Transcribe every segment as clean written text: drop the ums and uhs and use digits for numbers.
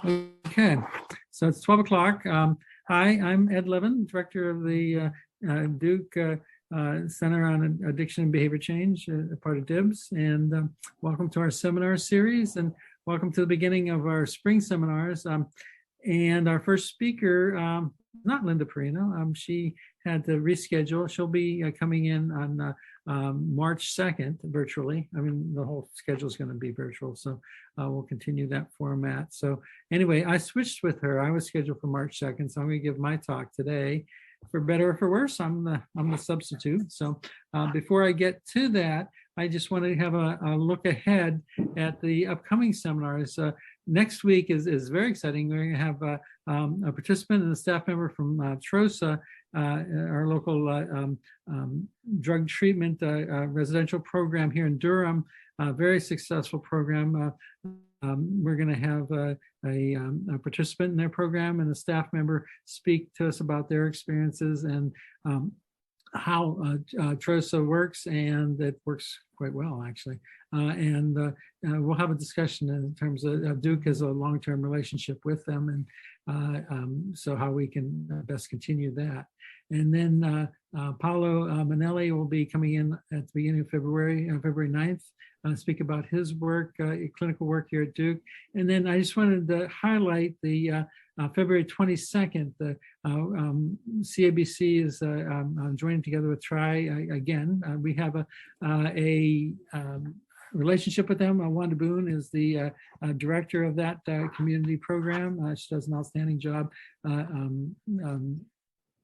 Okay, so it's 12 o'clock. Hi, I'm Ed Levin, director of the Duke Center on Addiction and Behavior Change, part of DIBS, and welcome to our seminar series, and welcome to the beginning of our spring seminars. And our first speaker, not Linda Perino, she had to reschedule. She'll be coming in on March 2nd virtually. I mean, the whole schedule is going to be virtual, so we'll continue that format. So anyway, I switched with her. I was scheduled for March 2nd, so I'm going to give my talk today. For better or for worse, I'm the substitute. So before I get to that, I just wanted to have a look ahead at the upcoming seminars. Next week is very exciting. We're going to have a participant and a staff member from TROSA, our local drug treatment residential program here in Durham, a very successful program. We're going to have a participant in their program and a staff member speak to us about their experiences and how TROSA works, and it works quite well, actually. And we'll have a discussion in terms of Duke has a long-term relationship with them, and so how we can best continue that. And then Paolo Manelli will be coming in at the beginning of February, February 9th, speak about his work, clinical work here at Duke. And then I just wanted to highlight the February 22nd, the CABC is joining together with TRI again. We have a relationship with them. Wanda Boone is the director of that community program. She does an outstanding job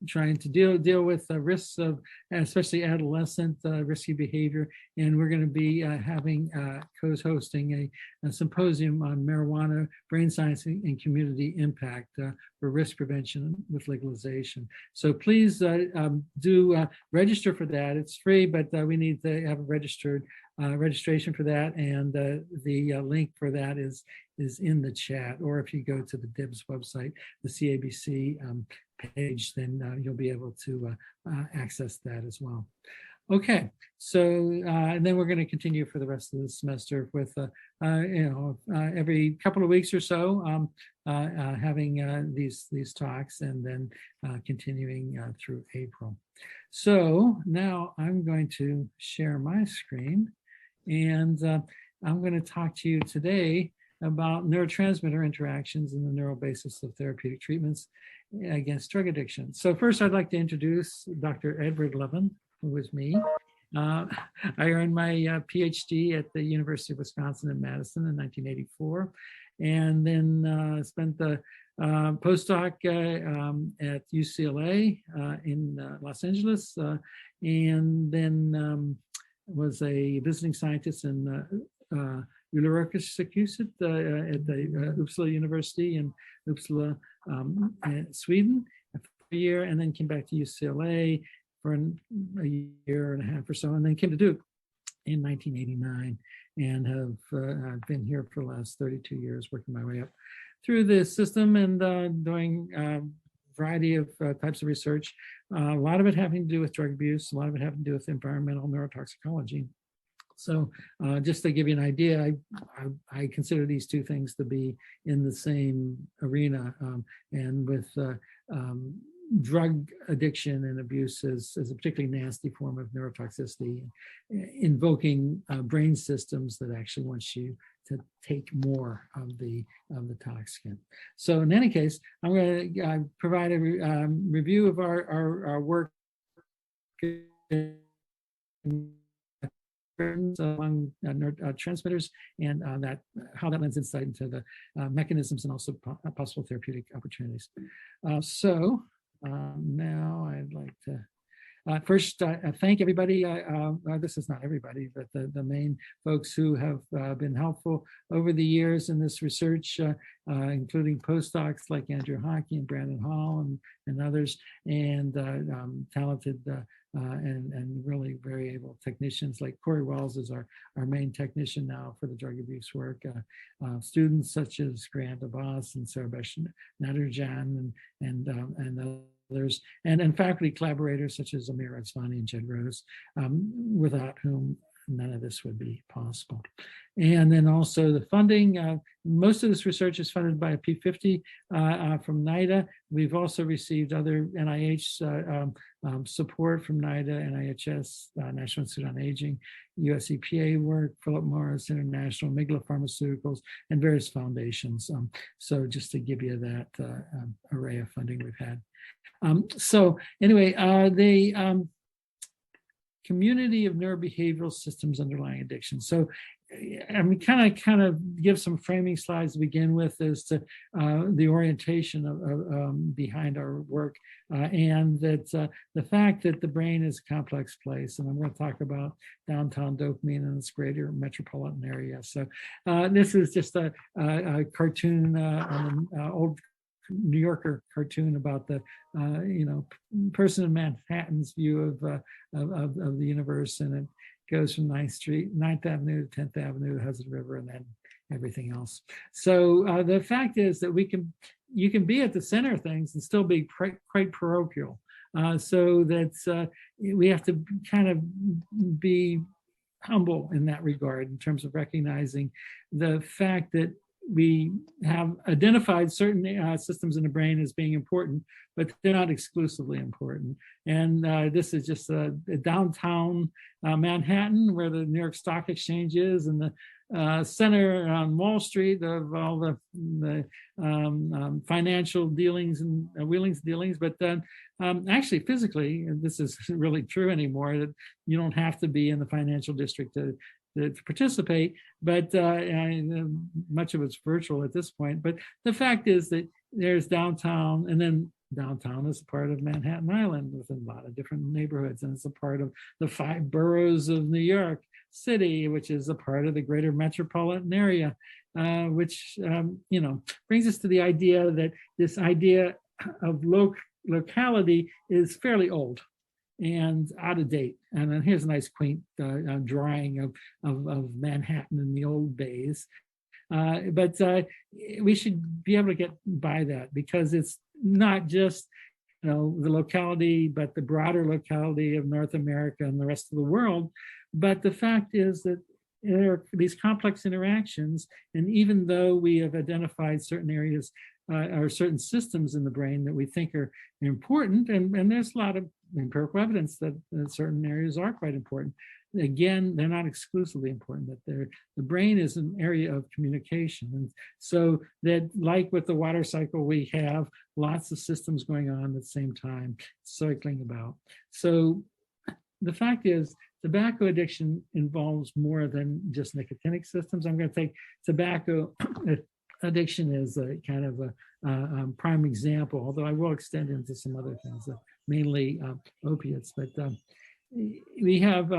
trying to deal with risks of, especially adolescent risky behavior. And we're going to be having co-hosting a symposium on marijuana, brain science, and community impact for risk prevention with legalization. So please do register for that. It's free, but we need to have a registered registration for that, and the link for that is in the chat, or if you go to the DIBS website, the CABC page, then you'll be able to access that as well. Okay, so and then we're going to continue for the rest of the semester with every couple of weeks or so having these talks, and then continuing through April. So now I'm going to share my screen, and I'm going to talk to you today about neurotransmitter interactions and the neural basis of therapeutic treatments against drug addiction. So first, I'd like to introduce Dr. Edward Levin, who is me. I earned my PhD at the University of Wisconsin in Madison in 1984, and then spent the postdoc at UCLA in Los Angeles, and then was a visiting scientist in Cholinergic Systems at the Uppsala University in Uppsala, Sweden for a year, and then came back to UCLA for a year and a half or so, and then came to Duke in 1989, and have been here for the last 32 years, working my way up through the system and doing a variety of types of research, a lot of it having to do with drug abuse, a lot of it having to do with environmental neurotoxicology. So just to give you an idea, I consider these two things to be in the same arena, and with drug addiction and abuse as a particularly nasty form of neurotoxicity, invoking brain systems that actually want you to take more of the toxin. So in any case, I'm going to provide a review of our work among neurotransmitters, and how that lends insight into the mechanisms and also possible therapeutic opportunities. So now I'd like to first thank everybody. This is not everybody, but the main folks who have been helpful over the years in this research, including postdocs like Andrew Hockey and Brandon Hall and others, and talented and really very able technicians like Corey Wells is our main technician now for the drug abuse work. Students such as Grant Abbas and Sarabhesh Natarajan and others, and faculty collaborators such as Amir Asfani and Jed Rose, without whom none of this would be possible. And then also the funding, most of this research is funded by a P50 from NIDA. We've also received other NIH support from NIDA, NIHS, National Institute on Aging, US EPA work, Philip Morris International, Migla Pharmaceuticals, and various foundations. So just to give you that array of funding we've had. So anyway, the community of neurobehavioral systems underlying addiction. So I mean, kind of give some framing slides to begin with as to the orientation of behind our work, and that the fact that the brain is a complex place, and I'm going to talk about downtown dopamine in this greater metropolitan area. So this is just a cartoon, an old New Yorker cartoon about the person in Manhattan's view of the universe, and it goes from 9th Avenue to 10th Avenue, the Hudson River, and then everything else. So the fact is that you can be at the center of things and still be quite parochial. So that we have to kind of be humble in that regard in terms of recognizing the fact that we have identified certain systems in the brain as being important, but they're not exclusively important. And this is just a downtown Manhattan, where the New York Stock Exchange is, and the center on Wall Street of all the financial dealings and wheelings dealings. But actually, physically, and this is really true anymore, that you don't have to be in the financial district to participate, but much of it's virtual at this point. But the fact is that there's downtown, and then downtown is a part of Manhattan Island with a lot of different neighborhoods, and it's a part of the 5 boroughs of New York City, which is a part of the greater metropolitan area, which brings us to the idea that this idea of locality is fairly old and out of date. And then here's a nice quaint drawing of Manhattan in the old days. But we should be able to get by that, because it's not just the locality, but the broader locality of North America and the rest of the world. But the fact is that there are these complex interactions, and even though we have identified certain areas or certain systems in the brain that we think are important, and there's a lot of empirical evidence that certain areas are quite important. Again, they're not exclusively important, that the brain is an area of communication. And so that, like with the water cycle, we have lots of systems going on at the same time, cycling about. So the fact is, tobacco addiction involves more than just nicotinic systems. I'm going to take tobacco addiction as a kind of a prime example, although I will extend into some other things, mainly opiates. But we have,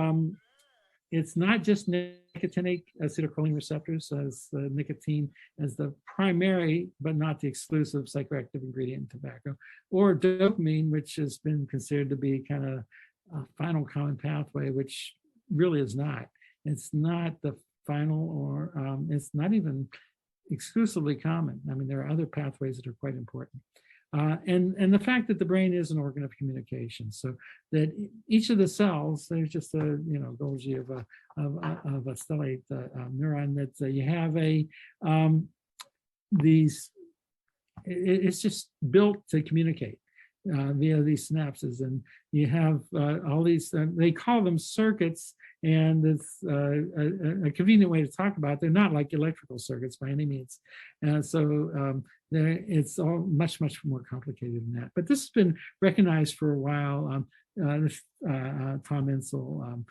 it's not just nicotinic acetylcholine receptors, as nicotine as the primary, but not the exclusive psychoactive ingredient in tobacco, or dopamine, which has been considered to be kind of a final common pathway, which really is not. It's not the final, or it's not even exclusively common. I mean, there are other pathways that are quite important. And the fact that the brain is an organ of communication, so that each of the cells, there's just a Golgi of a stellate neuron, that you have it's just built to communicate via these synapses, and you have all these. They call them circuits, and it's a convenient way to talk about it. They're not like electrical circuits by any means. So it's all much more complicated than that. But this has been recognized for a while. Tom Insel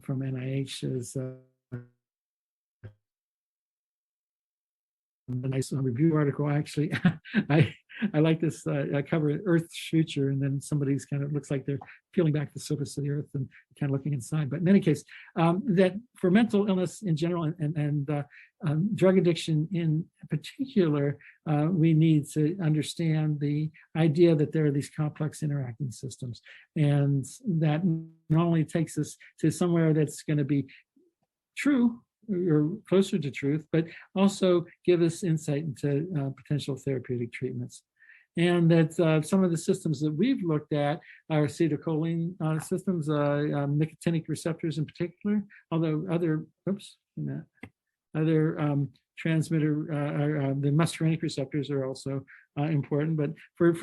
from NIH is a nice review article. Actually, I like this cover, Earth's Future, and then somebody's kind of looks like they're peeling back the surface of the Earth and kind of looking inside. But in any case, that for mental illness in general and drug addiction in particular, we need to understand the idea that there are these complex interacting systems, and that not only takes us to somewhere that's going to be true or closer to truth, but also give us insight into potential therapeutic treatments. And that some of the systems that we've looked at are acetylcholine systems, nicotinic receptors in particular, although other, transmitter, the muscarinic receptors are also important. But for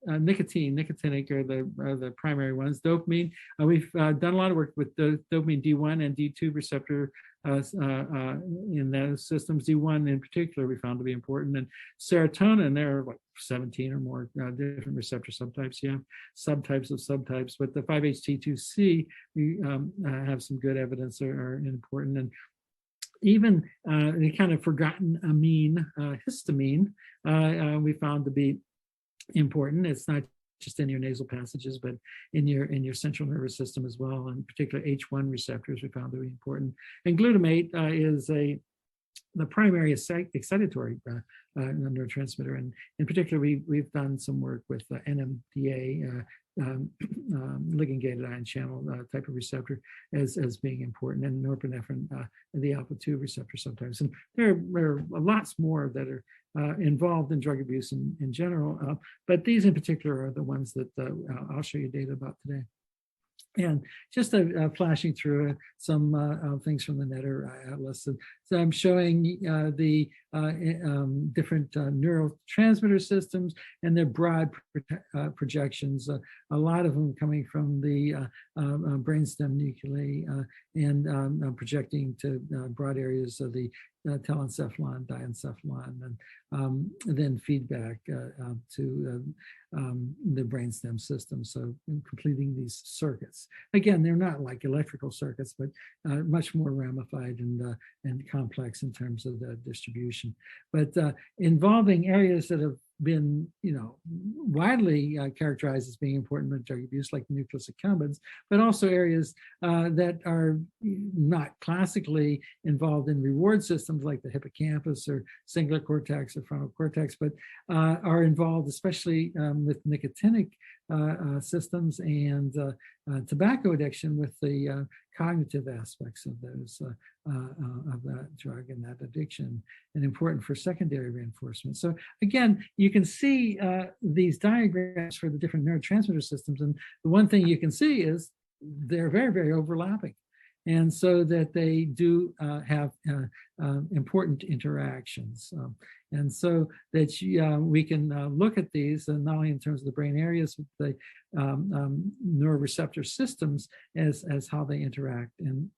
nicotinic are the primary ones. Dopamine, we've done a lot of work with the dopamine D1 and D2 receptor in those systems. D1 in particular we found to be important, and serotonin, there are like 17 or more different receptor subtypes, subtypes of subtypes, but the 5-HT2C, we have some good evidence are important. And even the kind of forgotten amine, histamine, we found to be important. It's not just in your nasal passages, but in your central nervous system as well. And particularly H1 receptors we found to be important. And glutamate is the primary excitatory neurotransmitter. And in particular, we've done some work with NMDA, ligand-gated ion channel type of receptor as being important, and norepinephrine, the alpha-2 receptor sometimes. And there are lots more that are involved in drug abuse in general, but these in particular are the ones that I'll show you data about today. And just flashing through some things from the Netter Atlas. So I'm showing the different neurotransmitter systems and their broad projections, a lot of them coming from the brainstem nuclei and projecting to broad areas of the telencephalon, diencephalon, and then feedback to the brainstem system. So completing these circuits. Again, they're not like electrical circuits, but much more ramified and complex in terms of the distribution. But involving areas that have been, widely characterized as being important in drug abuse, like the nucleus accumbens, but also areas that are not classically involved in reward systems like the hippocampus or cingulate cortex or frontal cortex, but are involved especially with nicotinic systems and tobacco addiction with the cognitive aspects of those of that drug and that addiction, and important for secondary reinforcement. So again, you can see these diagrams for the different neurotransmitter systems, and the one thing you can see is they're very, very overlapping, and so that they do have important interactions. And so that we can look at these not only in terms of the brain areas, but the neuroreceptor systems as how they interact and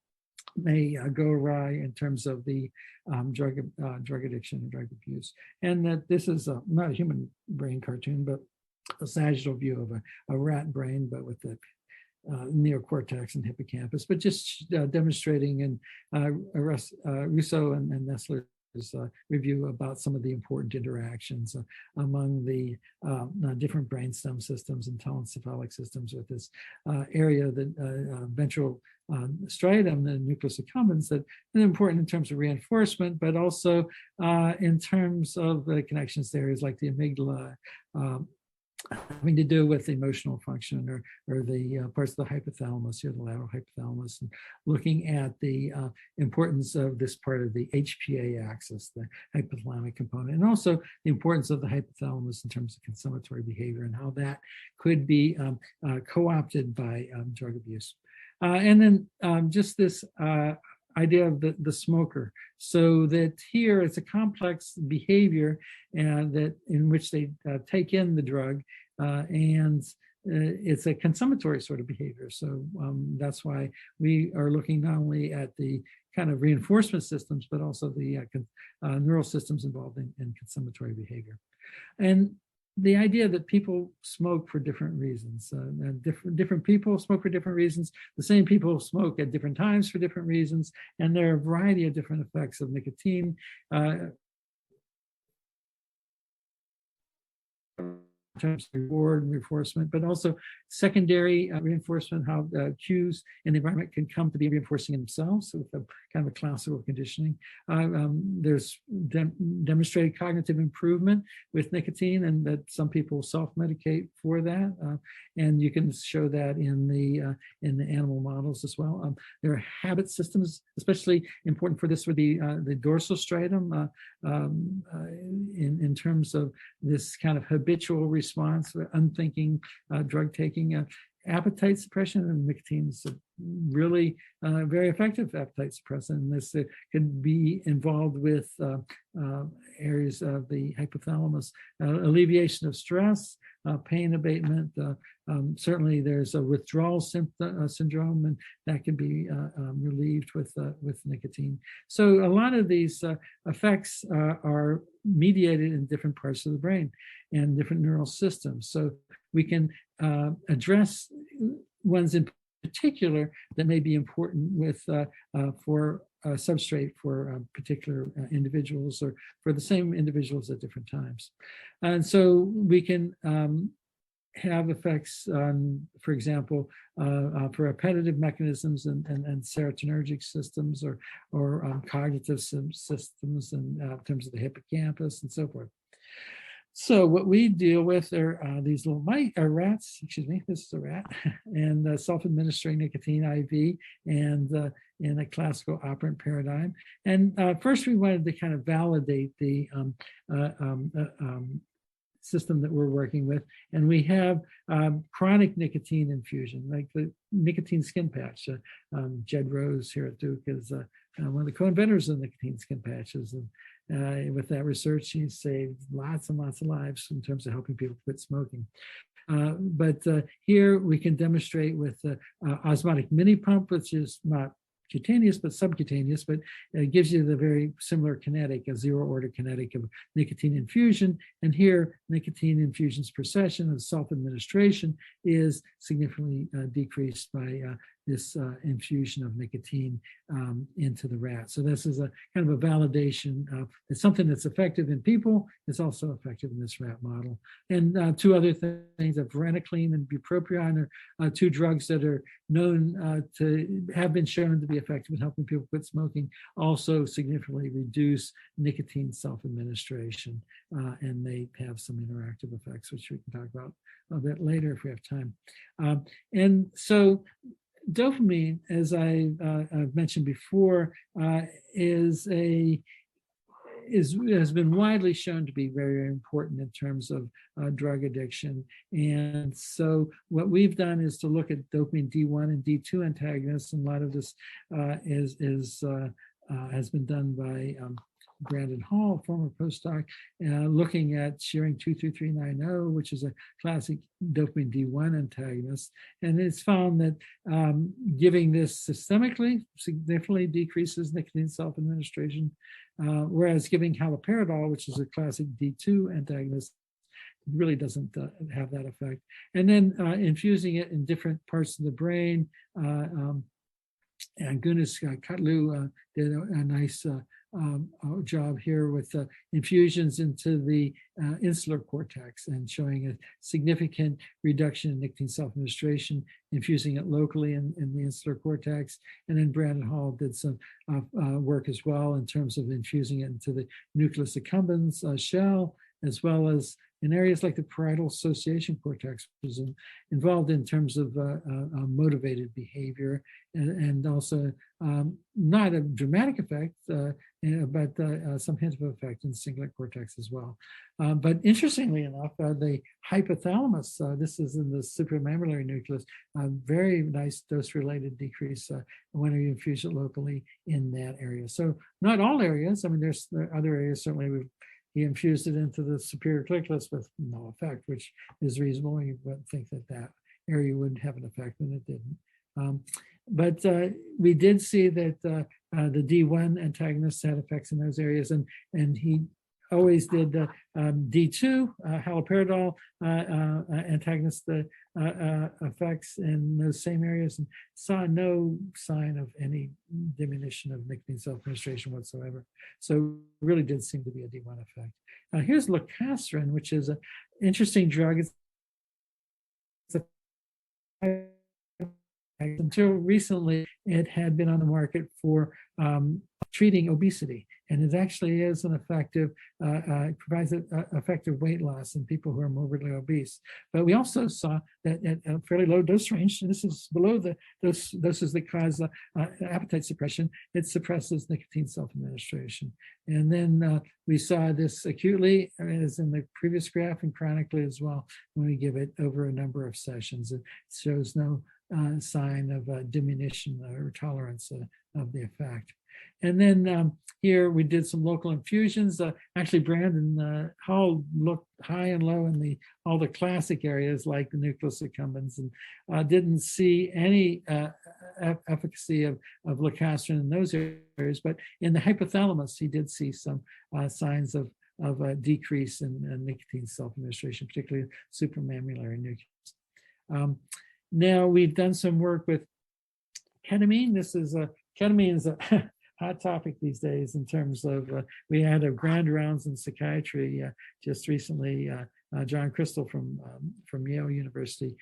may go awry in terms of the drug addiction and drug abuse. And that this is not a human brain cartoon, but a sagittal view of a rat brain, but with the neocortex and hippocampus, but just demonstrating in Russo and Nestler's review about some of the important interactions among the different brainstem systems and telencephalic systems with this area, the ventral striatum, the nucleus accumbens, that is important in terms of reinforcement, but also in terms of the connections to areas like the amygdala, having to do with emotional function or the parts of the hypothalamus, the lateral hypothalamus, and looking at the importance of this part of the HPA axis, the hypothalamic component, and also the importance of the hypothalamus in terms of consummatory behavior and how that could be co-opted by drug abuse. And then just this idea of the smoker. So that here it's a complex behavior that in which they take in the drug and it's a consummatory sort of behavior. So that's why we are looking not only at the kind of reinforcement systems, but also the neural systems involved in consummatory behavior. And the idea that people smoke for different reasons, different people smoke for different reasons, the same people smoke at different times for different reasons, and there are a variety of different effects of nicotine. terms of reward and reinforcement, but also secondary reinforcement, how cues in the environment can come to be reinforcing themselves, so with a kind of a classical conditioning. There's demonstrated cognitive improvement with nicotine, and that some people self-medicate for that, and you can show that in the animal models as well. There are habit systems, especially important for this, for the dorsal striatum, in terms of this kind of habitual response, unthinking drug taking. Appetite suppression, and nicotine is a really very effective appetite suppressant. And this could be involved with areas of the hypothalamus, alleviation of stress, pain abatement. Certainly, there's a withdrawal syndrome, and that can be relieved with nicotine. So a lot of these effects are mediated in different parts of the brain and different neural systems. So we can address ones in particular that may be important for substrate for particular individuals, or for the same individuals at different times. And so we can have effects on, for example, for repetitive mechanisms and serotonergic systems, or cognitive systems in terms of the hippocampus and so forth. So what we deal with are these little rats, excuse me, this is a rat, and self-administering nicotine IV, and in a classical operant paradigm. And first we wanted to kind of validate the system that we're working with. And we have chronic nicotine infusion, like the nicotine skin patch. Jed Rose here at Duke is one of the co-inventors of nicotine skin patches. And with that research, he's saved lots and lots of lives in terms of helping people quit smoking. But here we can demonstrate with osmotic mini pump, which is not cutaneous but subcutaneous, but it gives you the very similar kinetic, a zero order kinetic of nicotine infusion. And here, nicotine infusions per session of self-administration is significantly decreased by this infusion of nicotine into the rat. So this is a kind of a validation of it's something that's effective in people. It's also effective in this rat model. And two other things, varenicline and bupropion, are two drugs that are known to have been shown to be effective in helping people quit smoking, also significantly reduce nicotine self-administration. And they have some interactive effects, which we can talk about a bit later if we have time. And so dopamine, as I've mentioned before, has been widely shown to be very, very important in terms of drug addiction. And so what we've done is to look at dopamine D1 and D2 antagonists, and a lot of this has been done by Brandon Hall, former postdoc, looking at Shearing 23390, which is a classic dopamine D1 antagonist. And it's found that giving this systemically significantly decreases nicotine self-administration, whereas giving haloperidol, which is a classic D2 antagonist, really doesn't have that effect. And then infusing it in different parts of the brain, and Gunas Kutlu did a nice job here with infusions into the insular cortex, and showing a significant reduction in nicotine self-administration, infusing it locally in the insular cortex. And then Brandon Hall did some work as well in terms of infusing it into the nucleus accumbens shell, as well as in areas like the parietal association cortex, which is involved in terms of motivated behavior, and also not a dramatic effect, but some hint of effect in the cingulate cortex as well. But interestingly enough, the hypothalamus, this is in the supramammillary nucleus, very nice dose-related decrease when you infuse it locally in that area. So not all areas. I mean, there are other areas, certainly he infused it into the superior colliculus with no effect, which is reasonable. You would think that area would have an effect, and it didn't. But we did see that the D1 antagonists had effects in those areas, and he always did D2, haloperidol antagonist effects in those same areas, and saw no sign of any diminution of nicotine self-administration whatsoever. So really did seem to be a D1 effect. Here's lorcaserin, which is an interesting drug. It's until recently, it had been on the market for treating obesity, and it actually is an effective, provides an effective weight loss in people who are morbidly obese. But we also saw that at a fairly low dose range, and this is below the doses that cause appetite suppression, it suppresses nicotine self-administration. And then we saw this acutely, as in the previous graph, and chronically as well, when we give it over a number of sessions. It shows no sign of diminution or tolerance of the effect. And then here we did some local infusions. Actually, Brandon Hall looked high and low in all the classic areas like the nucleus accumbens, and didn't see any efficacy of lorcaserin in those areas. But in the hypothalamus, he did see some signs of a decrease in nicotine self-administration, particularly supramammillary nucleus. Now we've done some work with ketamine. Ketamine is a hot topic these days in terms of, we had a grand rounds in psychiatry just recently. John Crystal from Yale University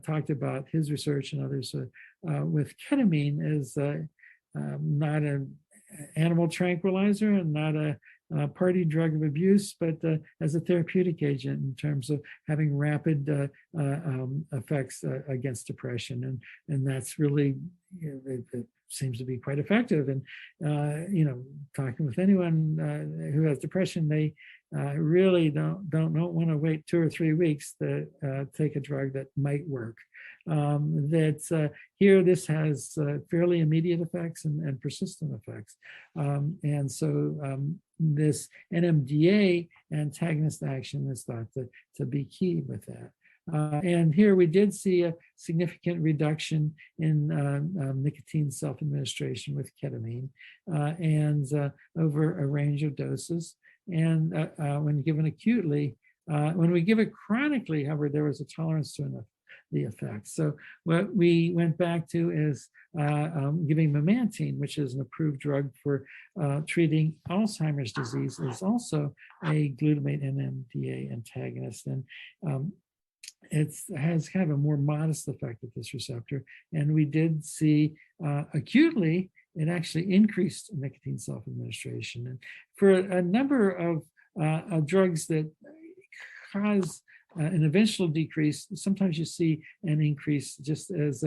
talked about his research and others with ketamine as not an animal tranquilizer and not a party drug of abuse, but as a therapeutic agent in terms of having rapid effects against depression. And that's really, it seems to be quite effective. And, talking with anyone who has depression, they really don't want to wait 2 or 3 weeks to take a drug that might work. Here, this has fairly immediate effects and persistent effects. And so this NMDA antagonist action is thought to be key with that. And here we did see a significant reduction in nicotine self-administration with ketamine and over a range of doses. And when given acutely, when we give it chronically, however, there was a tolerance to the effects. So what we went back to is giving Memantine, which is an approved drug for treating Alzheimer's disease, is also a glutamate NMDA antagonist. And it has kind of a more modest effect at this receptor. And we did see acutely, it actually increased nicotine self-administration. And for a number of drugs that cause an eventual decrease, sometimes you see an increase just as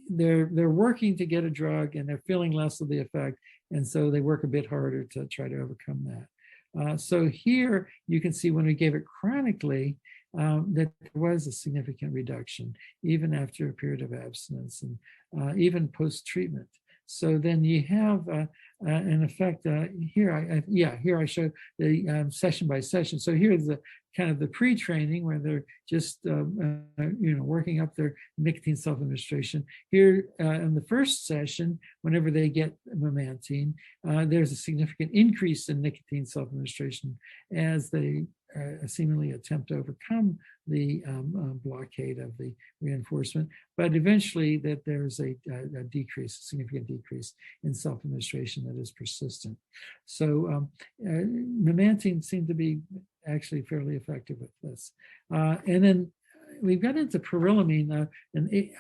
they're working to get a drug and they're feeling less of the effect. And so they work a bit harder to try to overcome that. So here you can see when we gave it chronically, that there was a significant reduction, even after a period of abstinence and even post-treatment. So then you have an effect here. Here I show the session by session. So here's the kind of the pre-training where they're just working up their nicotine self-administration. Here in the first session, whenever they get Memantine, there's a significant increase in nicotine self-administration as they seemingly attempt to overcome the blockade of the reinforcement, but eventually that there's a significant decrease in self-administration that is persistent. So Memantine seemed to be actually fairly effective with this. And then we've got into perylamine, an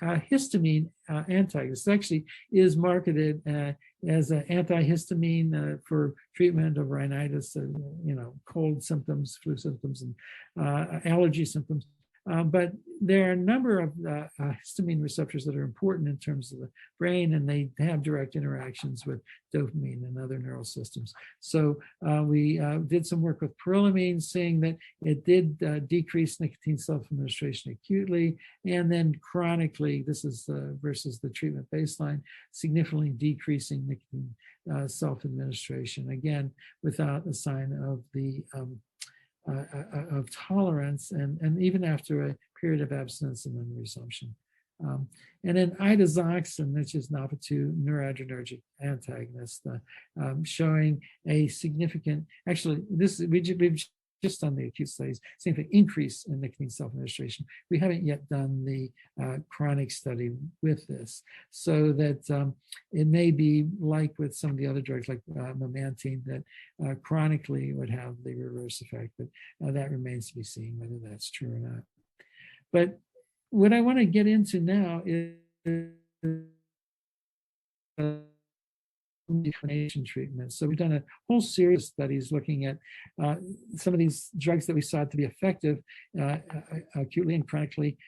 histamine antagonist. It actually is marketed as an antihistamine for treatment of rhinitis, cold symptoms, flu symptoms, and allergy symptoms. But there are a number of histamine receptors that are important in terms of the brain, and they have direct interactions with dopamine and other neural systems. So we did some work with perylamine, seeing that it did decrease nicotine self-administration acutely, and then chronically, this is versus the treatment baseline, significantly decreasing nicotine self-administration, again, without a sign of the of tolerance, and even after a period of abstinence and then resumption. And then idazoxin, which is an alpha-2 neuroadrenergic antagonist, showing a significant, actually, we've just done the acute studies, significant increase in nicotine self-administration. We haven't yet done the chronic study with this, so that it may be like with some of the other drugs like Memantine that chronically would have the reverse effect, but that remains to be seen whether that's true or not. But what I want to get into now is declination treatment. So we've done a whole series of studies looking at some of these drugs that we saw to be effective acutely and chronically,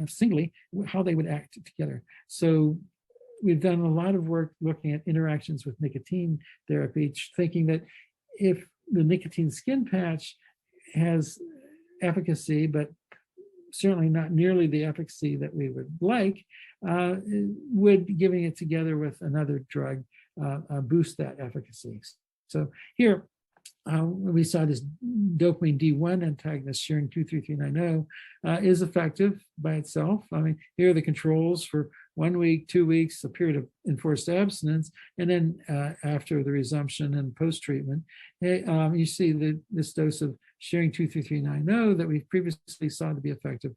singly, how they would act together. So we've done a lot of work looking at interactions with nicotine therapy, thinking that if the nicotine skin patch has efficacy, but certainly not nearly the efficacy that we would like, would giving it together with another drug boost that efficacy. So here we saw this dopamine D1 antagonist, sharing 23390, is effective by itself. I mean, here are the controls for 1 week, 2 weeks, a period of enforced abstinence, and then after the resumption and post-treatment, you see this dose of sharing 23390 that we previously saw to be effective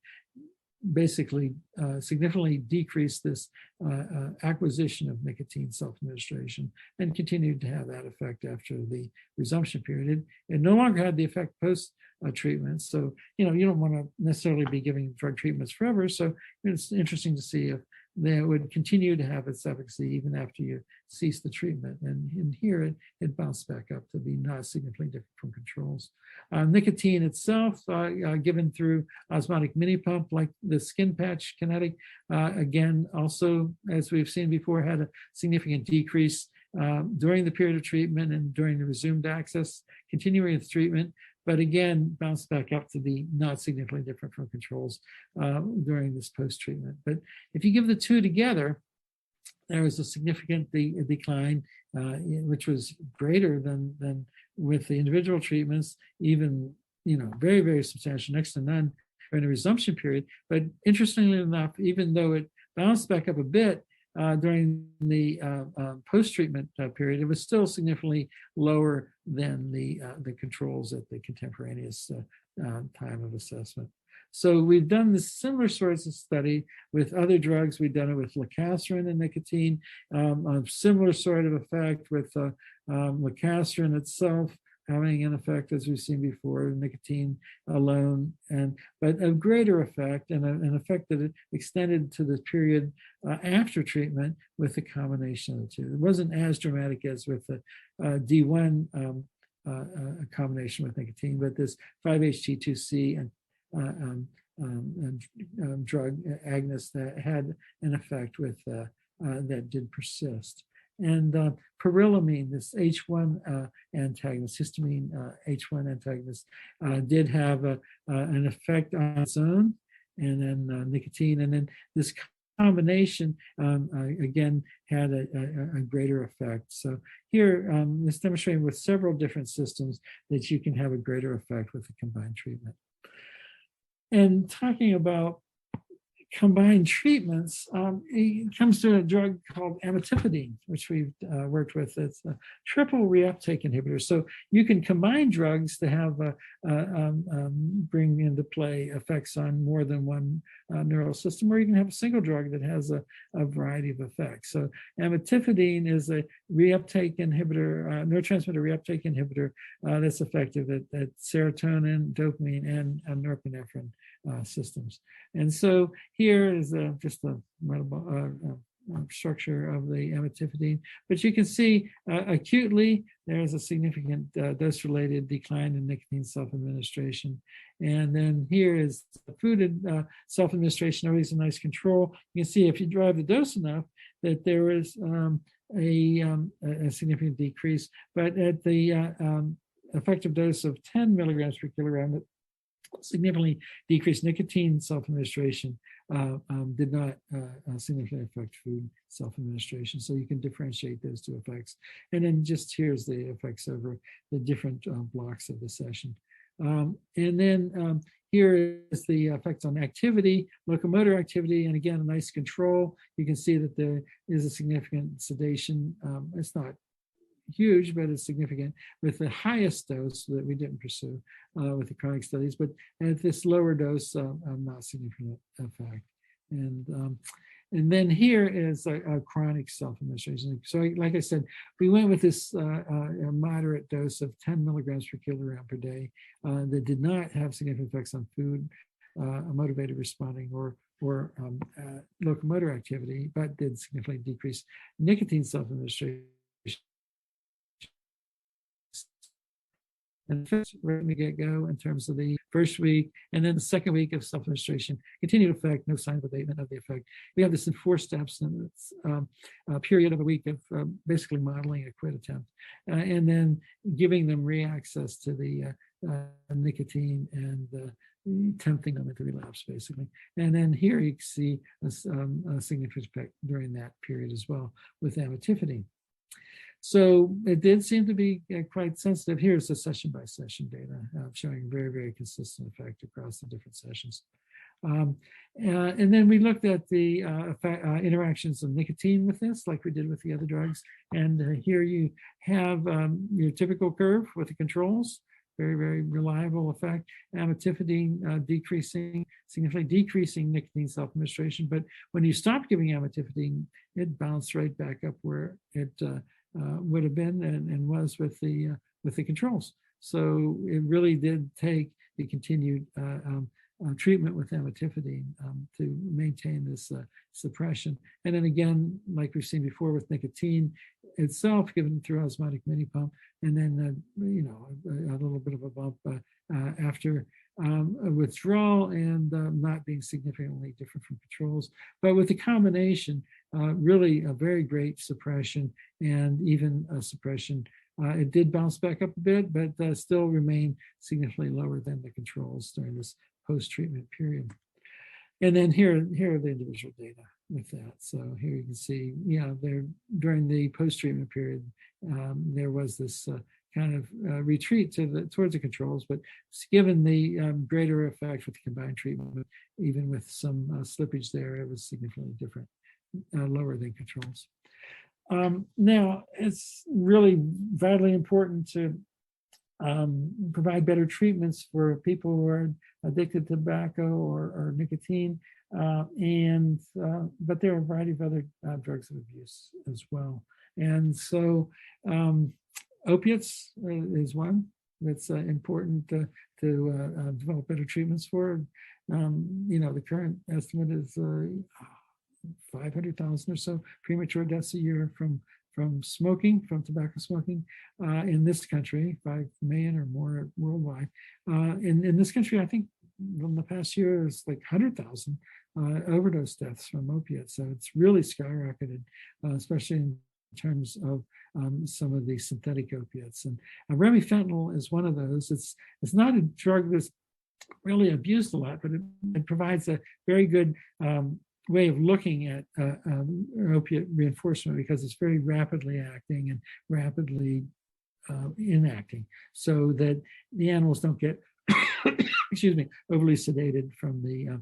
basically significantly decreased this acquisition of nicotine self-administration and continued to have that effect after the resumption period. It no longer had the effect post-treatment. So, you don't want to necessarily be giving drug treatments forever. So it's interesting to see if they would continue to have its efficacy even after you cease the treatment. And here it bounced back up to be not significantly different from controls. Nicotine itself, given through osmotic mini pump, like the skin patch kinetic, again, also, as we've seen before, had a significant decrease during the period of treatment and during the resumed access, continuing with treatment, but again, bounced back up to be not significantly different from controls during this post-treatment. But if you give the two together, there was a significant decline, which was greater than with the individual treatments, even, very, very substantial, next to none during the resumption period. But interestingly enough, even though it bounced back up a bit, during the post-treatment period, it was still significantly lower than the controls at the contemporaneous time of assessment. So we've done this similar sorts of study with other drugs. We've done it with lacasterin and nicotine, a similar sort of effect with lacasterin itself having an effect, as we've seen before, nicotine alone, but a greater effect and an effect that extended to the period after treatment with the combination of the two. It wasn't as dramatic as with the D1 combination with nicotine, but this 5-HT2C and drug agonist that had an effect with that did persist. And pirilamine, this H1 antagonist, histamine H1 antagonist, did have an effect on its own, and then nicotine, and then this combination again had a greater effect. So here, it's demonstrating with several different systems that you can have a greater effect with the combined treatment. And talking about combined treatments, it comes to a drug called Amitifadine, which we've worked with. It's a triple reuptake inhibitor. So you can combine drugs to have bring into play effects on more than one neural system, or you can have a single drug that has a variety of effects. So Amitifadine is a reuptake inhibitor, neurotransmitter reuptake inhibitor that's effective at serotonin, dopamine, and norepinephrine systems. And so here is just a structure of the amitifadine. But you can see acutely, there is a significant dose-related decline in nicotine self-administration. And then here is food self-administration, always a nice control. You can see if you drive the dose enough that there is a significant decrease. But at the effective dose of 10 milligrams per kilogram, significantly decreased nicotine self-administration did not significantly affect food self-administration. So you can differentiate those two effects. And then just here's the effects over the different blocks of the session. And then here is the effects on activity, locomotor activity, and again, a nice control. You can see that there is a significant sedation. It's not huge, but it's significant with the highest dose that we didn't pursue with the chronic studies. But at this lower dose, not significant effect. And then here is a chronic self-administration. So like I said, we went with this a moderate dose of 10 milligrams per kilogram per day that did not have significant effects on food, motivated responding, or locomotor activity, but did significantly decrease nicotine self-administration. And first, right from the get-go in terms of the first week, and then the second week of self-administration, continued effect, no sign of abatement of the effect. We have this in 4 steps, and it's a period of a week of basically modeling a quit attempt, and then giving them re-access to the nicotine and tempting them into relapse, basically. And then here you can see a significant effect during that period as well with amitifadine. So it did seem to be quite sensitive. Here's the session-by-session data showing very, very consistent effect across the different sessions. And then we looked at the interactions of nicotine with this, like we did with the other drugs. And here you have your typical curve with the controls, very, very reliable effect. Amitifadine significantly decreasing nicotine self-administration. But when you stop giving amitifadine, it bounced right back up where it would have been and was with the controls. So it really did take the continued treatment with amitifadine to maintain this suppression. And then again, like we've seen before with nicotine itself, given through osmotic mini pump, and then a little bit of a bump after a withdrawal, and not being significantly different from controls. But with the combination, really a very great suppression, and even a suppression. It did bounce back up a bit, but still remain significantly lower than the controls during this post-treatment period. And then here are the individual data with that. So here you can see, there during the post-treatment period, there was this kind of retreat towards the controls, but given the greater effect with the combined treatment, even with some slippage there, it was significantly different, lower than controls. Now, it's really vitally important to provide better treatments for people who are addicted to tobacco or nicotine, but there are a variety of other drugs of abuse as well. And so opiates is one that's important to develop better treatments for. The current estimate is 500,000 or so premature deaths a year from tobacco smoking in this country, 5 million or more worldwide. In this country, I think in the past year, it's like 100,000 overdose deaths from opiates. So it's really skyrocketed, especially in terms of some of the synthetic opiates. And remifentanil is one of those. It's not a drug that's really abused a lot, but it provides a very good way of looking at opiate reinforcement, because it's very rapidly acting and rapidly inacting, so that the animals don't get overly sedated from the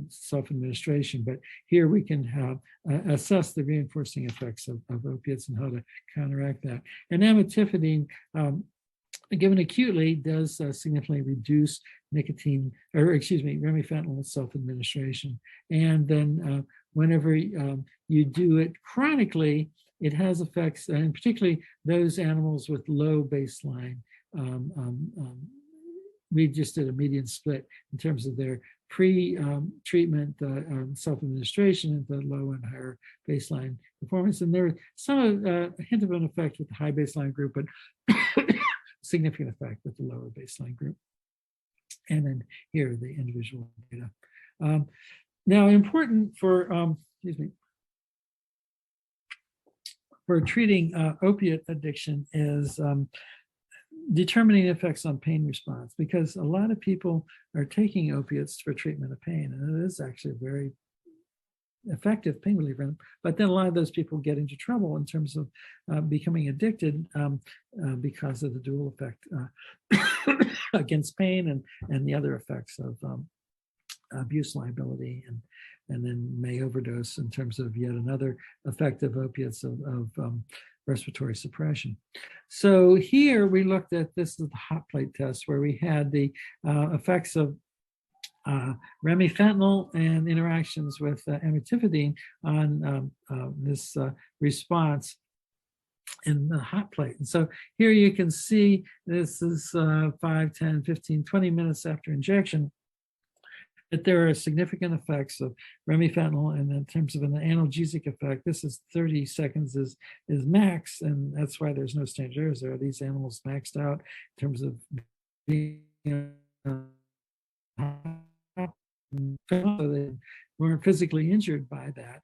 self-administration. But here we can assess the reinforcing effects of opiates and how to counteract that. And amitifadine, given acutely, does significantly reduce remifentanil self-administration. And then whenever you do it chronically, it has effects, and particularly those animals with low baseline. We just did a median split in terms of their pre-treatment self-administration into low and higher baseline performance. And there was a hint of an effect with the high baseline group, but significant effect with the lower baseline group. And then here are the individual data. Now, important for treating opiate addiction is determining effects on pain response, because a lot of people are taking opiates for treatment of pain, and it is actually a very effective pain reliever, but then a lot of those people get into trouble in terms of becoming addicted because of the dual effect against pain and the other effects of abuse liability, and then may overdose in terms of yet another effect of opiates of respiratory suppression. So here we looked at, this is the hot plate test, where we had the effects of remifentanil and interactions with amitifadine on this response in the hot plate. And so here you can see this is 5, 10, 15, 20 minutes after injection, that there are significant effects of remifentanil, and in terms of an analgesic effect, this is 30 seconds is max, and that's why there's no standard errors there. These animals maxed out in terms of being so they weren't physically injured by that.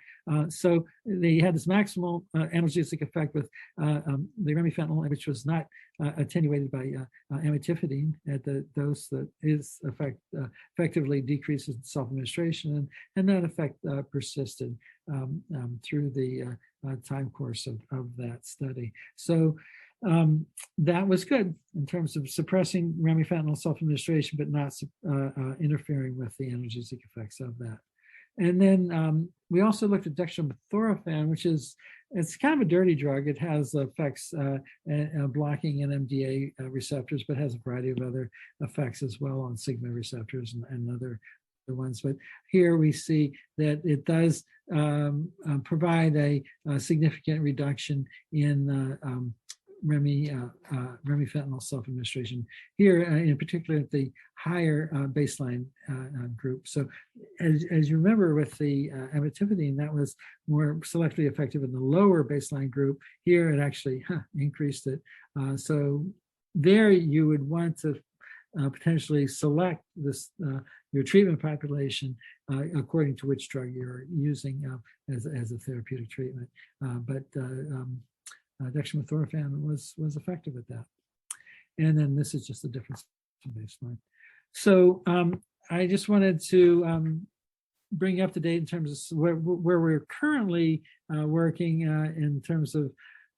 So they had this maximal analgesic effect with the remifentanil, which was not attenuated by amitifadine at the dose that is effectively decreases self-administration, and that effect persisted through the time course of that study. So that was good in terms of suppressing remifentanil self-administration, but not interfering with the analgesic effects of that. And then we also looked at dextromethorphan, which it's kind of a dirty drug. It has effects blocking NMDA receptors, but has a variety of other effects as well on sigma receptors and other ones. But here we see that it does provide a significant reduction in remifentanil self-administration here, in particular at the higher baseline group. So as you remember with the amitifadine, that was more selectively effective in the lower baseline group. Here it actually increased it. So there you would want to potentially select this your treatment population according to which drug you're using as a therapeutic treatment. Dextromethorphan was effective at that. And then this is just the difference in baseline. So I just wanted to bring you up to date in terms of where we're currently working in terms of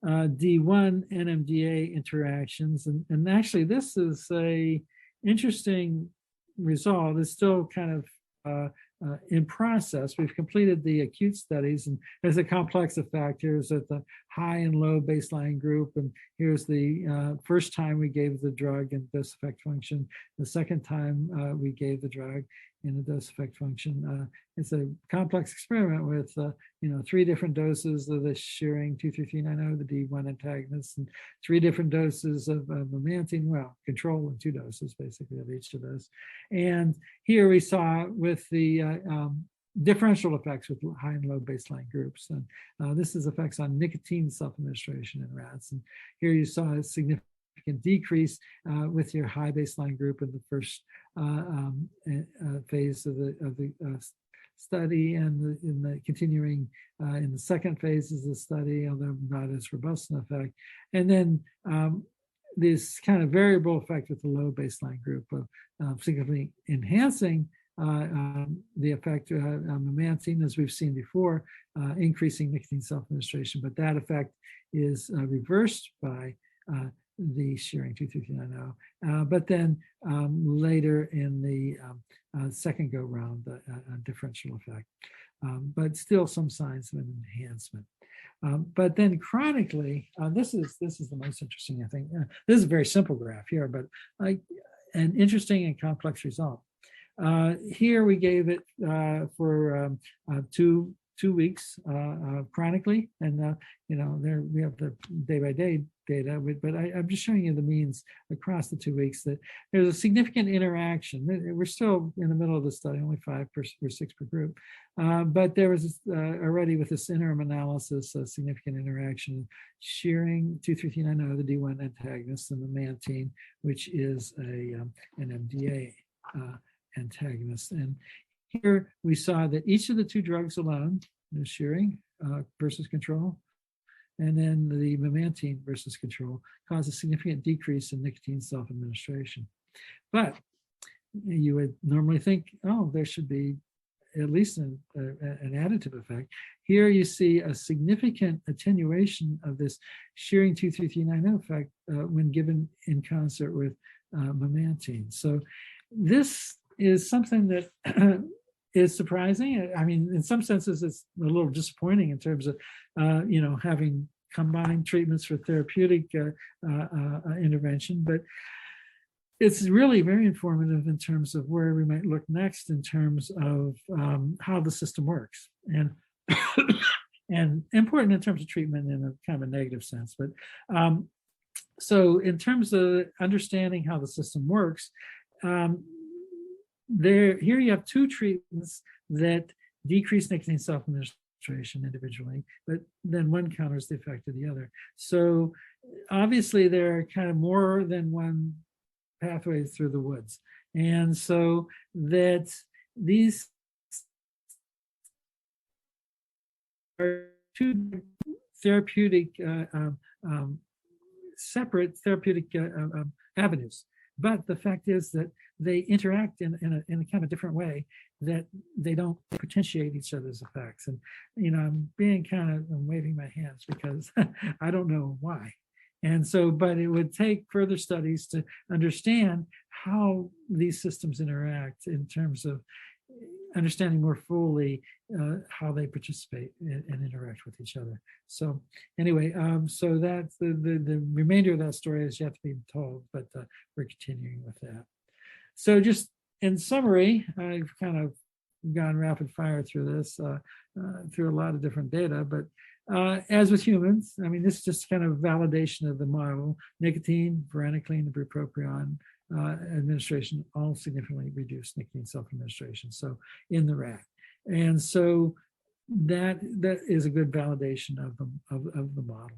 D1 NMDA interactions. And actually this is a interesting result. It's still kind of in process. We've completed the acute studies, and there's a complex effect. Here's at the high and low baseline group, and here's the first time we gave the drug and dose effect function. The second time we gave the drug in the dose effect function. It's a complex experiment with 3 different doses of the shearing 23390, the D1 antagonist, and 3 different doses of Memantine, well, control and 2 doses basically of each of those. And here we saw with the differential effects with high and low baseline groups. And this is effects on nicotine self-administration in rats. And here you saw a significant decrease with your high baseline group in the first phase of the study, and in the continuing in the second phase of the study, although not as robust an effect. And then this kind of variable effect with the low baseline group of significantly enhancing the effect of memantine, as we've seen before, increasing nicotine self-administration, but that effect is reversed by the shearing 23390. But then later in the second go round, a differential effect, but still some signs of an enhancement. But then chronically, this is the most interesting, I think. This is a very simple graph here, but an interesting and complex result. Here we gave it for 2 weeks chronically, and there we have the day-by-day data, but I'm just showing you the means across the 2 weeks, that there's a significant interaction. We're still in the middle of the study, only 5 or 6 per group, but there was already with this interim analysis a significant interaction shearing 23390, the D1 antagonist, and the Memantine, which is an MDA antagonist. And here we saw that each of the 2 drugs alone, the shearing versus control, and then the Memantine versus control, caused a significant decrease in nicotine self-administration. But you would normally think, oh, there should be at least an additive effect. Here you see a significant attenuation of this shearing 2,3,3,9 effect when given in concert with memantine. So this is something that is surprising. I mean, in some senses, it's a little disappointing in terms of, having combined treatments for therapeutic intervention, but it's really very informative in terms of where we might look next in terms of how the system works, and and important in terms of treatment in a kind of a negative sense. But so in terms of understanding how the system works, here you have two treatments that decrease nicotine self-administration individually, but then one counters the effect of the other. So obviously there are kind of more than one pathway through the woods. And so that these are two therapeutic, separate therapeutic avenues. But the fact is that they interact in a kind of different way, that they don't potentiate each other's effects. And, I'm waving my hands because I don't know why. And so, but it would take further studies to understand how these systems interact in terms of understanding more fully how they participate and interact with each other. So anyway, so that's the remainder of that story is yet to be told, but we're continuing with that. So just in summary, I've kind of gone rapid fire through this, through a lot of different data, but as with humans, I mean, this is just kind of validation of the model. Nicotine, varenicline, and bupropion administration all significantly reduce nicotine self-administration. So in the rat, and so that is a good validation of the model.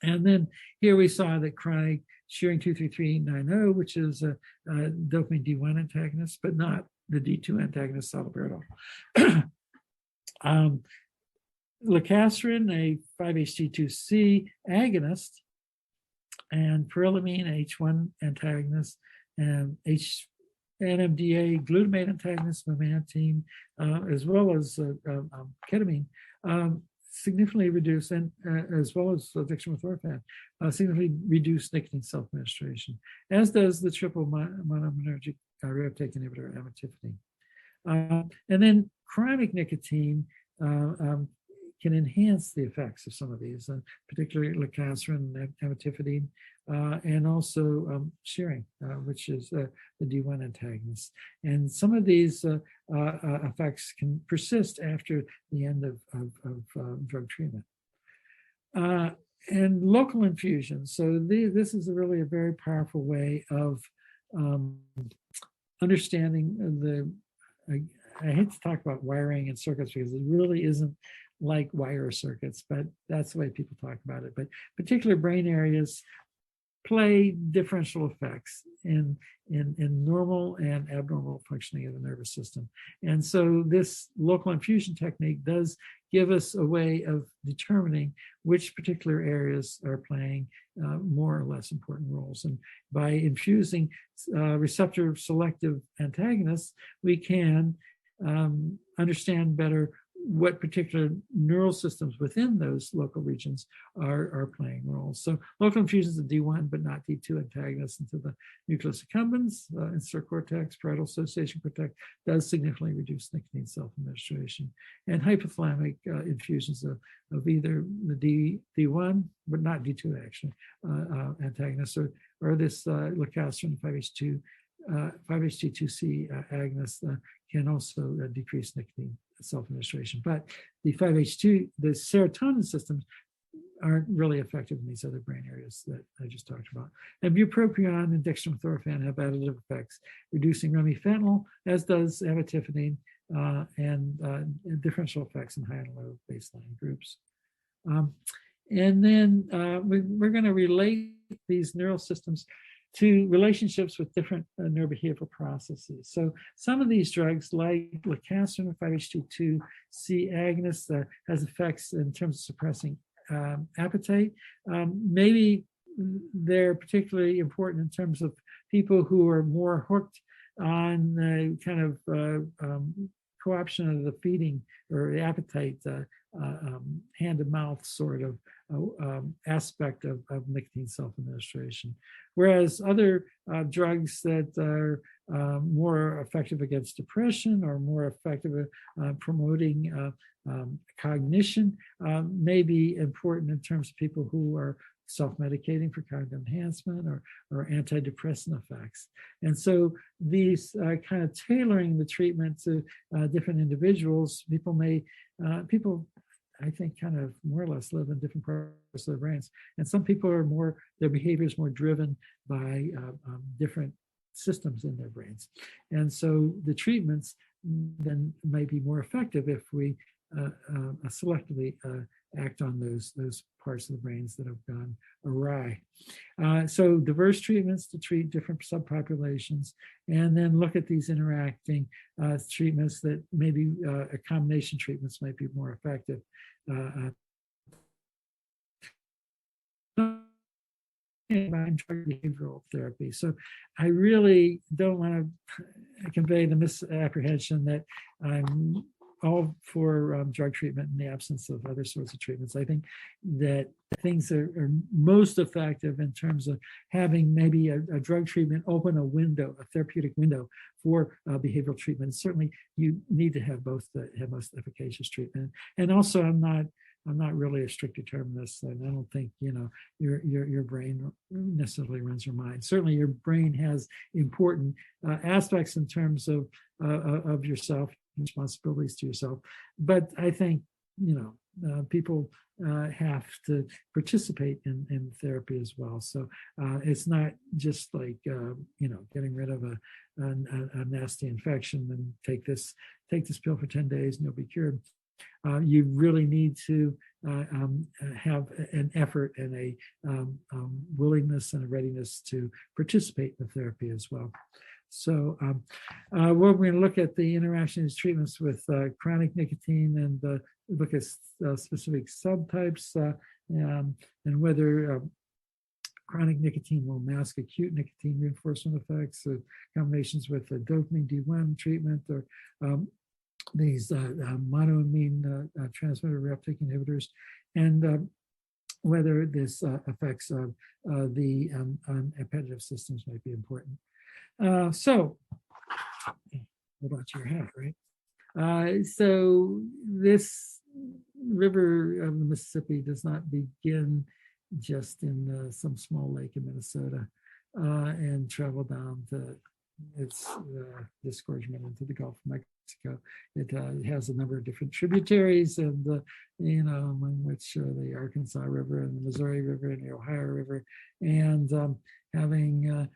And then here we saw that chronic shearing 2,3,3,9,0, which is a dopamine D1 antagonist, but not the D2 antagonist, salabirdo. Lacasterin, a 5-HT2C agonist, and pyrilamine, H1 antagonist, and NMDA glutamate antagonist, memantine, as well as ketamine, significantly reduce, and as well as dextromethorphan, significantly reduce nicotine self-administration, as does the triple monoaminergic reuptake inhibitor amitifadine. And then chronic nicotine can enhance the effects of some of these, particularly lacasterin and amitifadine, and also shearing, which is the D1 antagonist. And some of these effects can persist after the end of drug treatment. And local infusions. So this is really a very powerful way of understanding I hate to talk about wiring and circuits because it really isn't like wire circuits, but that's the way people talk about it. But particular brain areas play differential effects in normal and abnormal functioning of the nervous system. And so this local infusion technique does give us a way of determining which particular areas are playing more or less important roles. And by infusing receptor selective antagonists, we can understand better what particular neural systems within those local regions are playing roles. So local infusions of D1, but not D2 antagonists into the nucleus accumbens, insula cortex, parietal association cortex, does significantly reduce nicotine self-administration. And hypothalamic infusions of either the D1, but not D2 actually, antagonists, or this lacasterin 5-HT2C agonist can also decrease nicotine self-administration. But the 5-HT, the serotonin systems aren't really effective in these other brain areas that I just talked about. And bupropion and dextromethorphan have additive effects, reducing remifentanil, as does amitifadine, and differential effects in high and low baseline groups. And then we're going to relate these neural systems to relationships with different neurobehavioral processes. So some of these drugs, like lacasterin, 5-HT2C agonist, has effects in terms of suppressing appetite. Maybe they're particularly important in terms of people who are more hooked on kind of co-option of the feeding or the appetite, hand to mouth sort of aspect of nicotine self-administration. Whereas other drugs that are more effective against depression or more effective at promoting cognition may be important in terms of people who are self-medicating for cognitive enhancement or antidepressant effects. And so these kind of tailoring the treatment to different individuals, people I think kind of more or less live in different parts of their brains. And some people are their behavior is more driven by different systems in their brains. And so the treatments then may be more effective if we selectively act on those parts of the brains that have gone awry. So diverse treatments to treat different subpopulations, and then look at these interacting treatments that maybe a combination treatments might be more effective. Behavioral therapy. So I really don't want to convey the misapprehension that I'm all for drug treatment in the absence of other sorts of treatments. I think that things that are most effective in terms of having maybe a drug treatment open a window, a therapeutic window for behavioral treatment. Certainly, you need to have both the most efficacious treatment. And also, I'm not really a strict determinist, and I don't think your brain necessarily runs your mind. Certainly, your brain has important aspects in terms of yourself, responsibilities to yourself. But I think people have to participate in therapy as well. So it's not just like getting rid of a nasty infection and take this pill for 10 days and you'll be cured. You really need to have an effort and a willingness and a readiness to participate in the therapy as well. So we're going to look at the interaction of these treatments with chronic nicotine and look at specific subtypes and whether chronic nicotine will mask acute nicotine reinforcement effects, combinations with the dopamine D1 treatment or these monoamine transmitter reuptake inhibitors, and whether this effects of the appetitive systems might be important. So, what about your hat, right? So this river of the Mississippi does not begin just in some small lake in Minnesota and travel down to its disgorgement into the Gulf of Mexico. It has a number of different tributaries, and in which the Arkansas River and the Missouri River and the Ohio River, and having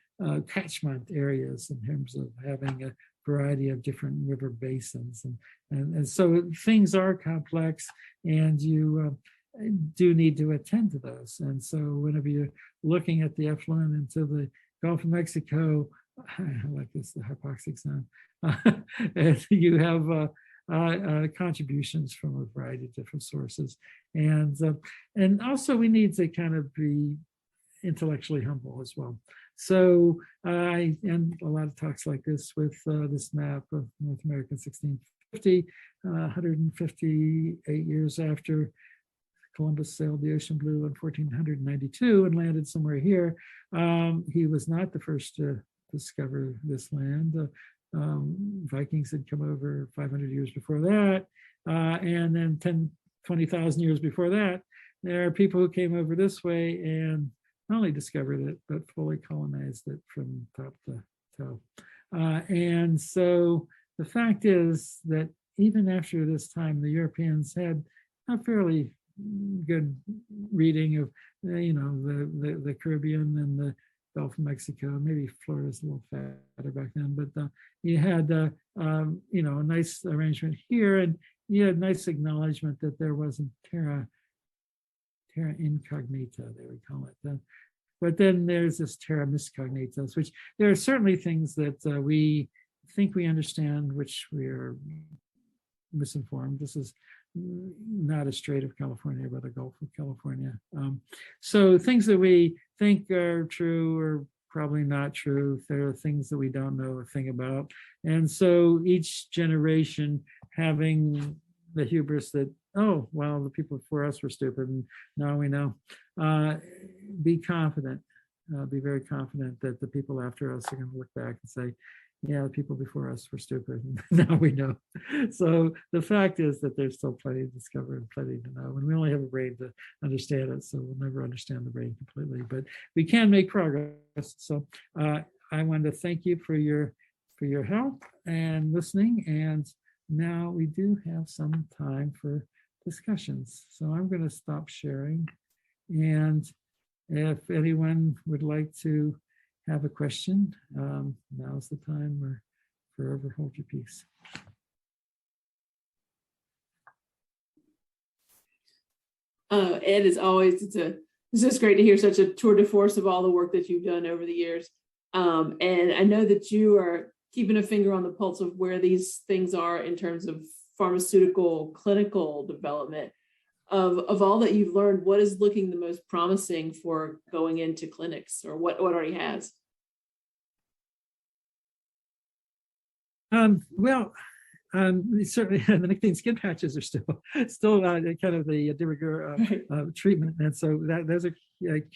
catchment areas in terms of having a variety of different river basins, and so things are complex, and you do need to attend to those. And so whenever you're looking at the effluent into the Gulf of Mexico, I like this, the hypoxic sound, and you have contributions from a variety of different sources, and also we need to kind of be intellectually humble as well. So I end a lot of talks like this with this map of North America in 1650, 158 years after Columbus sailed the ocean blue in 1492 and landed somewhere here. He was not the first to discover this land. Vikings had come over 500 years before that. And then 20,000 years before that, there are people who came over this way and not only discovered it, but fully colonized it from top to toe. And so the fact is that even after this time, the Europeans had a fairly good reading of, the Caribbean and the Gulf of Mexico. Maybe Florida's a little fatter back then, but you had, a nice arrangement here, and you had nice acknowledgement that there wasn't terra incognita, they would call it. But then there's this terra miscognitas, which there are certainly things that we think we understand, which we are misinformed. This is not a Strait of California, but a Gulf of California. So things that we think are true are probably not true. There are things that we don't know a thing about. And so each generation having the hubris that, oh, well, the people before us were stupid, and now we know. Be confident, be very confident that the people after us are going to look back and say, yeah, the people before us were stupid, and now we know. So the fact is that there's still plenty to discover and plenty to know, and we only have a brain to understand it, so we'll never understand the brain completely, but we can make progress. So I wanted to thank you for your help and listening, and now we do have some time for discussions. So I'm going to stop sharing, and if anyone would like to have a question, now's the time, or forever hold your peace. Ed, as always, it's just great to hear such a tour de force of all the work that you've done over the years. And I know that you are keeping a finger on the pulse of where these things are in terms of pharmaceutical clinical development. Of all that you've learned, what is looking the most promising for going into clinics, or what already has? Certainly the nicotine skin patches are still kind of the de rigueur treatment, and so those are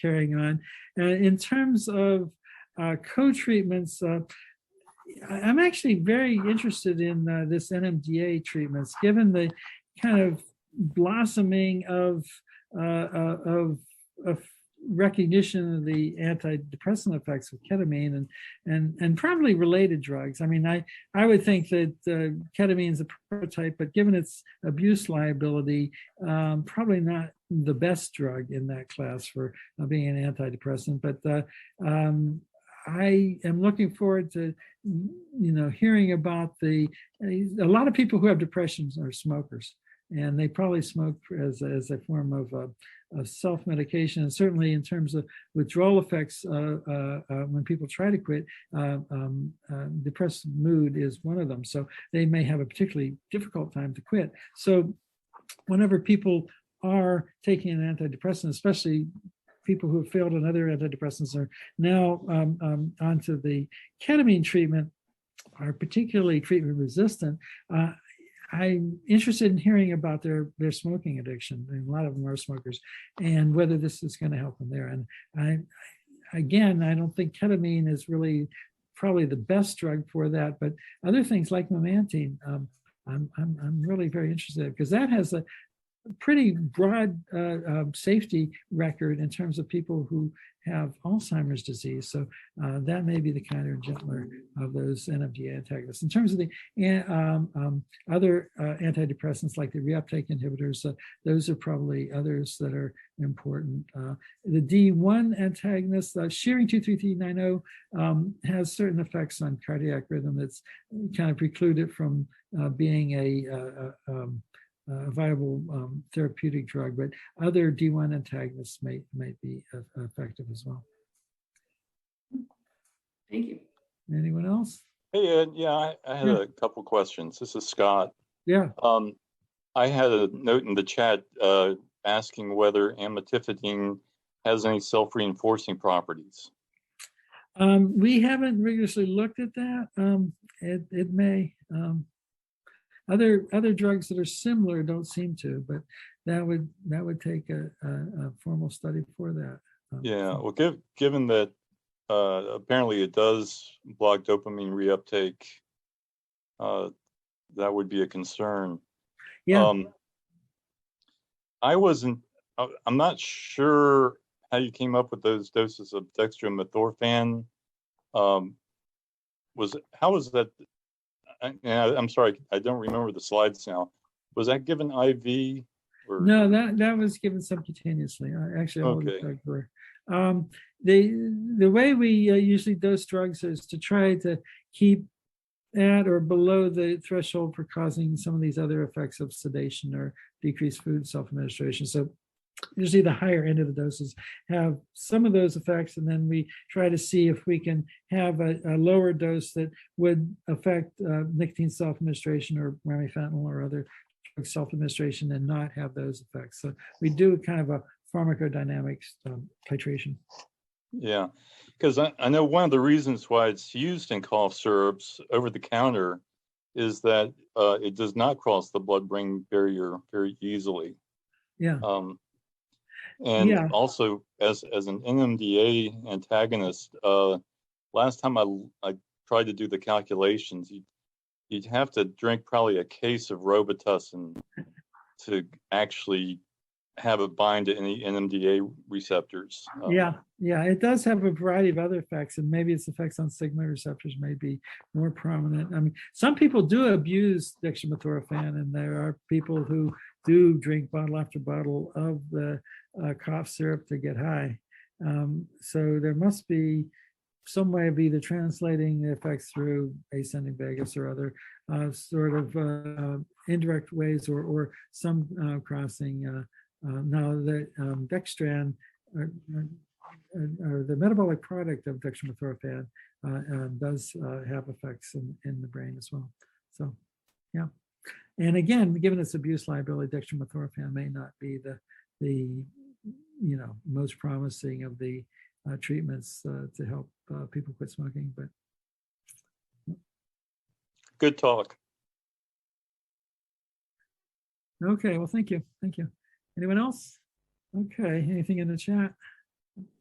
carrying on. In terms of co-treatments, I'm actually very interested in this NMDA treatments, given the kind of blossoming of recognition of the antidepressant effects of ketamine and probably related drugs. I mean, I would think that ketamine is a prototype, but given its abuse liability, probably not the best drug in that class for being an antidepressant. But I am looking forward to, hearing about a lot of people who have depression are smokers, and they probably smoke as a form of self-medication. And certainly in terms of withdrawal effects, when people try to quit, depressed mood is one of them. So they may have a particularly difficult time to quit. So whenever people are taking an antidepressant, especially people who have failed on other antidepressants are now onto the ketamine treatment, are particularly treatment resistant, I'm interested in hearing about their smoking addiction, and a lot of them are smokers, and whether this is going to help them there. And I don't think ketamine is really probably the best drug for that, but other things like Memantine, I'm really very interested in, because that has a pretty broad safety record in terms of people who have Alzheimer's disease. So that may be the kinder and gentler of those NMDA antagonists. In terms of the other antidepressants like the reuptake inhibitors, those are probably others that are important. The D1 antagonist, Shearing 23390, has certain effects on cardiac rhythm that's kind of preclude it from being a viable therapeutic drug, but other D1 antagonists might be effective as well. Thank you. Anyone else? Hey, Ed. Yeah, I had a couple questions. This is Scott. Yeah. I had a note in the chat asking whether Amitifadine has any self-reinforcing properties. We haven't rigorously looked at that. It may. Other drugs that are similar don't seem to, but that would take a formal study for that. Yeah, well, given that apparently it does block dopamine reuptake, that would be a concern. Yeah. I'm not sure how you came up with those doses of dextromethorphan. How was that? I'm sorry, I don't remember the slides now. Was that given IV? Or? No, that was given subcutaneously. Okay. The way we usually dose drugs is to try to keep at or below the threshold for causing some of these other effects of sedation or decreased food self-administration. So usually the higher end of the doses have some of those effects, and then we try to see if we can have a lower dose that would affect nicotine self-administration or Remifentanil or other drug self-administration and not have those effects. So we do kind of a pharmacodynamics titration. Yeah, because I know one of the reasons why it's used in cough syrups over the counter is that it does not cross the blood-brain barrier very easily. Yeah. And Yeah. also, as an NMDA antagonist, last time I tried to do the calculations, you'd have to drink probably a case of Robitussin to actually have it bind to any NMDA receptors. Yeah, it does have a variety of other effects, and maybe its effects on sigma receptors may be more prominent. I mean, some people do abuse dextromethorphan, and there are people who do drink bottle after bottle of the cough syrup to get high. So there must be some way of either translating the effects through ascending vagus or other sort of indirect ways, or some crossing. Now, the dextran, or the metabolic product of dextromethorphan, does have effects in the brain as well. So, yeah. And again, given its abuse liability, dextromethorphan may not be the most promising of the treatments to help people quit smoking. But Good talk. Okay, well, thank you. Anyone else? Okay, anything in the chat?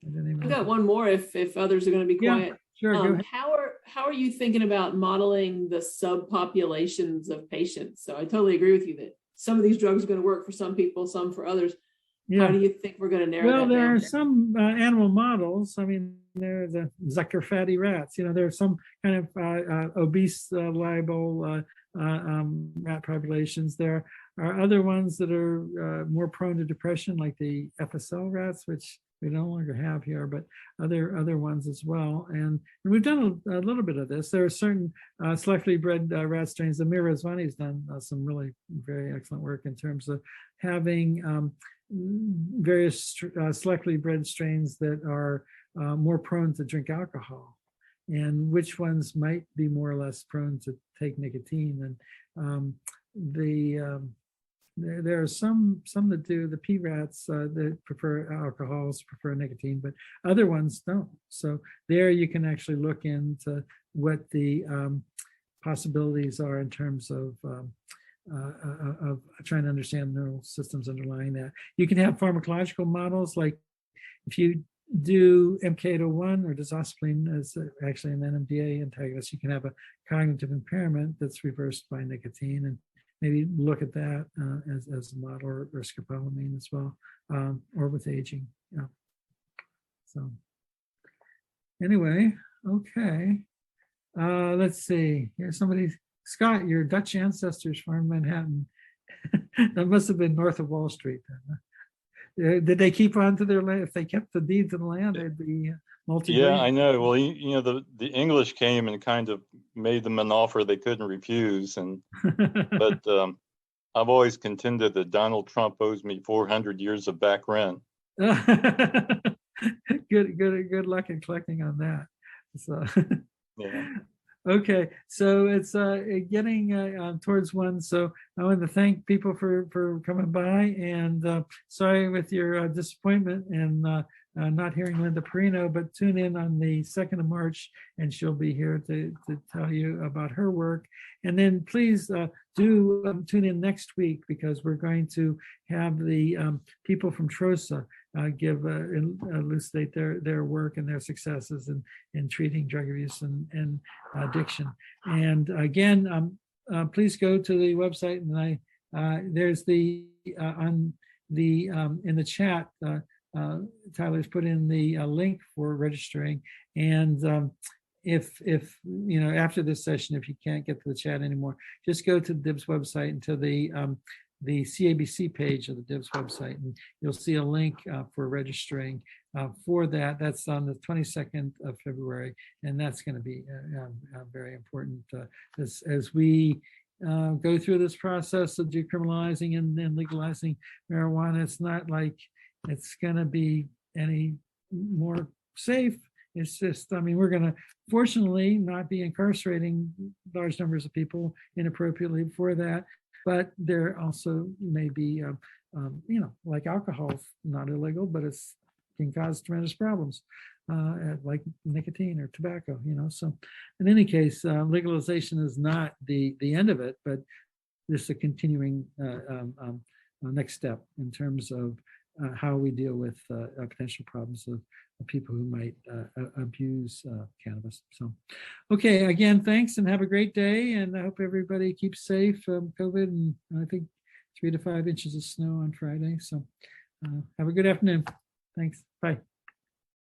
I've got one more if others are going to be quiet. Sure, go ahead. How are you thinking about modeling the subpopulations of patients? So I totally agree with you that some of these drugs are going to work for some people, some for others. Yeah. How do you think we're going to narrow that down? Well, there are some animal models. I mean, there are the Zucker fatty rats. There are some kind of obese, liable rat populations. There are other ones that are more prone to depression, like the FSL rats, which we no longer have here, but other ones as well. And we've done a little bit of this. There are certain selectively bred rat strains. The Mirazvani has done some really very excellent work in terms of having various selectively bred strains that are more prone to drink alcohol, and which ones might be more or less prone to take nicotine. And there are some that do. The P rats that prefer alcohols prefer nicotine, but other ones don't. So there you can actually look into what the possibilities are in terms of trying to understand neural systems underlying that. You can have pharmacological models, like if you do MK801 or dizosapline as actually an NMDA antagonist, you can have a cognitive impairment that's reversed by nicotine, and maybe look at that as a model, or scopolamine as well, or with aging. Yeah. So anyway, okay. Let's see. Here's somebody, Scott, your Dutch ancestors farmed Manhattan. That must have been north of Wall Street then. Did they keep on to their land? If they kept the deeds of the land, they'd be multi. Yeah, I know. Well, the English came and kind of made them an offer they couldn't refuse, but I've always contended that Donald Trump owes me 400 years of back rent. Good luck in collecting on that. So. Yeah. Okay, so it's getting towards 1. So I want to thank people for coming by, and sorry with your disappointment and not hearing Linda Perino, but tune in on the 2nd of March, and she'll be here to tell you about her work. And then please do tune in next week, because we're going to have the people from TROSA elucidate their work and their successes in treating drug abuse and addiction. And again, please go to the website, and there's the on the in the chat. Tyler's put in the link for registering, and if after this session, if you can't get to the chat anymore, just go to the DIBS website and to the CABC page of the DIBS website, and you'll see a link for registering for that. That's on the 22nd of February, and that's going to be very important as we go through this process of decriminalizing and then legalizing marijuana. It's not like it's going to be any more safe. It's just, we're going to fortunately not be incarcerating large numbers of people inappropriately for that. But there also may be, like alcohol, not illegal, but it's can cause tremendous problems, like nicotine or tobacco. So in any case, legalization is not the end of it, but just a continuing next step in terms of how we deal with potential problems of people who might abuse cannabis. So, okay, again, thanks and have a great day. And I hope everybody keeps safe from COVID. And I think 3 to 5 inches of snow on Friday. So have a good afternoon. Thanks. Bye.